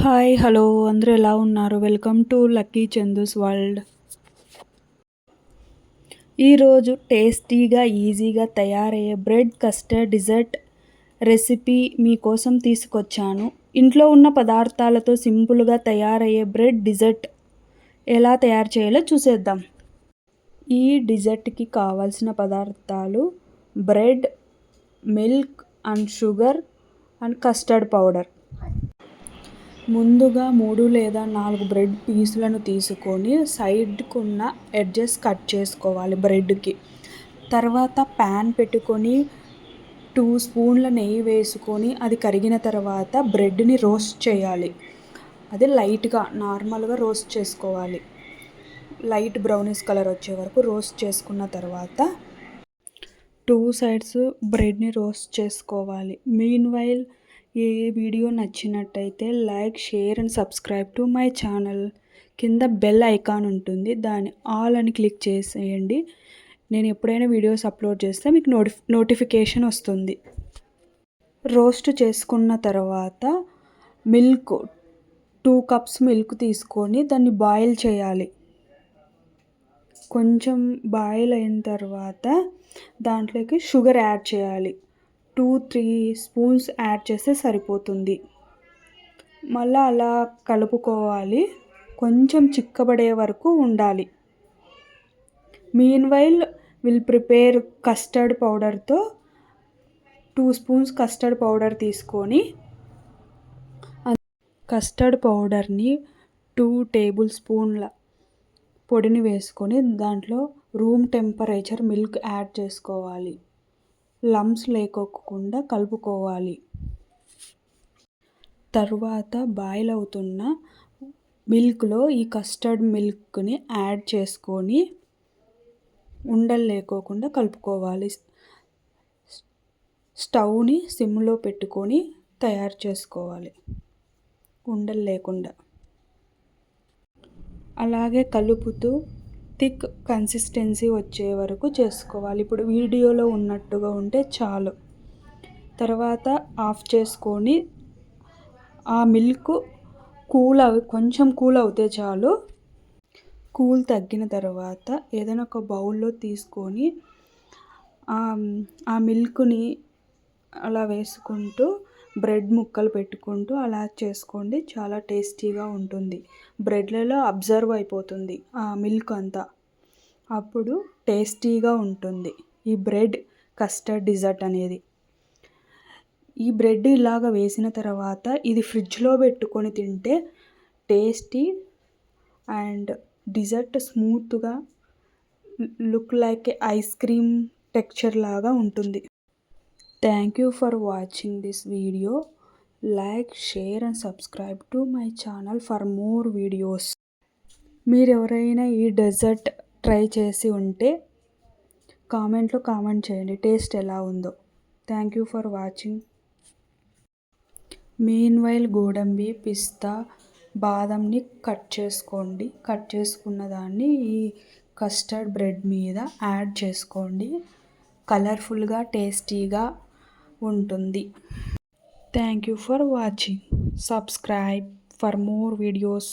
Hi hello అందరూ ఎలా ఉన్నారు? Welcome to lucky Chandu's world. ఈరోజు టేస్టీగా ఈజీగా తయారయ్యే బ్రెడ్ కస్టర్డ్ డిజర్ట్ రెసిపీ మీకోసం తీసుకొచ్చాను. ఇంట్లో ఉన్న పదార్థాలతో సింపుల్గా తయారయ్యే బ్రెడ్ డిజర్ట్ ఎలా తయారు చేయాలో చూసేద్దాం. ఈ డిజర్ట్కి కావాల్సిన పదార్థాలు bread, milk and sugar and custard powder. ముందుగా 3 లేదా 4 బ్రెడ్ పీసులను తీసుకొని సైడ్కున్న ఎడ్జెస్ కట్ చేసుకోవాలి బ్రెడ్కి. తర్వాత ప్యాన్ పెట్టుకొని 2 స్పూన్ల నెయ్యి వేసుకొని అది కరిగిన తర్వాత బ్రెడ్ని రోస్ట్ చేయాలి. అది లైట్గా నార్మల్గా రోస్ట్ చేసుకోవాలి. లైట్ బ్రౌనిష్ కలర్ వచ్చే వరకు రోస్ట్ చేసుకున్న తర్వాత 2 సైడ్స్ బ్రెడ్ని రోస్ట్ చేసుకోవాలి. మీన్వైల్ ఈ వీడియో నచ్చినట్టయితే like, share and subscribe to my channel. కింద బెల్ ఐకాన్ ఉంటుంది, దాన్ని ఆల్ అని క్లిక్ చేసేయండి. నేను ఎప్పుడైనా వీడియోస్ అప్లోడ్ చేస్తే మీకు నోటిఫికేషన్ వస్తుంది. రోస్ట్ చేసుకున్న తర్వాత మిల్క్ 2 కప్స్ మిల్క్ తీసుకొని దాన్ని బాయిల్ చేయాలి. కొంచెం బాయిల్ అయిన తర్వాత దాంట్లోకి షుగర్ యాడ్ చేయాలి. 2-3 స్పూన్స్ యాడ్ చేస్తే సరిపోతుంది. మళ్ళీ అలా కలుపుకోవాలి. కొంచెం చిక్కబడే వరకు ఉండాలి. మీన్వైల్ విల్ ప్రిపేర్ కస్టర్డ్ పౌడర్తో 2 స్పూన్స్ కస్టర్డ్ పౌడర్ తీసుకొని కస్టర్డ్ పౌడర్ని 2 టేబుల్ స్పూన్ల పొడిని వేసుకొని దాంట్లో రూమ్ టెంపరేచర్ మిల్క్ యాడ్ చేసుకోవాలి. లంప్స్ లేకోకుండా కలుపుకోవాలి. తర్వాత బాయిల్ అవుతున్న మిల్క్లో ఈ కస్టర్డ్ మిల్క్ని యాడ్ చేసుకొని ఉండలు లేకోకుండా కలుపుకోవాలి. స్టవ్ని సిమ్లో పెట్టుకొని తయారు చేసుకోవాలి ఉండలు లేకుండా. అలాగే కలుపుతూ థిక్ కన్సిస్టెన్సీ వచ్చే వరకు చేసుకోవాలి. ఇప్పుడు వీడియోలో ఉన్నట్టుగా ఉంటే చాలు. తర్వాత ఆఫ్ చేసుకొని ఆ మిల్క్ కొంచెం కూల్ అవుతే చాలు. కూల్ తగ్గిన తర్వాత ఏదైనా ఒక బౌల్లో తీసుకొని ఆ మిల్క్ని అలా వేసుకుంటూ బ్రెడ్ ముక్కలు పెట్టుకుంటూ అలా చేసుకోండి. చాలా టేస్టీగా ఉంటుంది. బ్రెడ్లలో అబ్జర్వ్ అయిపోతుంది ఆ మిల్క్ అంతా. అప్పుడు టేస్టీగా ఉంటుంది ఈ బ్రెడ్ కస్టర్డ్ డిజర్ట్ అనేది. ఈ బ్రెడ్ ఇలాగ వేసిన తర్వాత ఇది ఫ్రిడ్జ్లో పెట్టుకొని తింటే టేస్టీ అండ్ డిజర్ట్ స్మూత్గా look like ice cream texture లాగా ఉంటుంది. Thank you for watching this video. Like, share and subscribe to my channel for more videos. మీరు ఎవరైనా ఈ డెజర్ట్ ట్రై చేసి ఉంటే కామెంట్లో కామెంట్ చేయండి టేస్ట్ ఎలా ఉందో. Thank you for watching. Meanwhile గోడంబి, పిస్తా, బాదంని కట్ చేసుకోండి. కట్ చేసుకున్న దాన్ని ఈ కస్టర్డ్ బ్రెడ్ మీద యాడ్ చేసుకోండి. కలర్ఫుల్గా టేస్టీగా ఉంటుంది. Thank you for watching. Subscribe for more videos.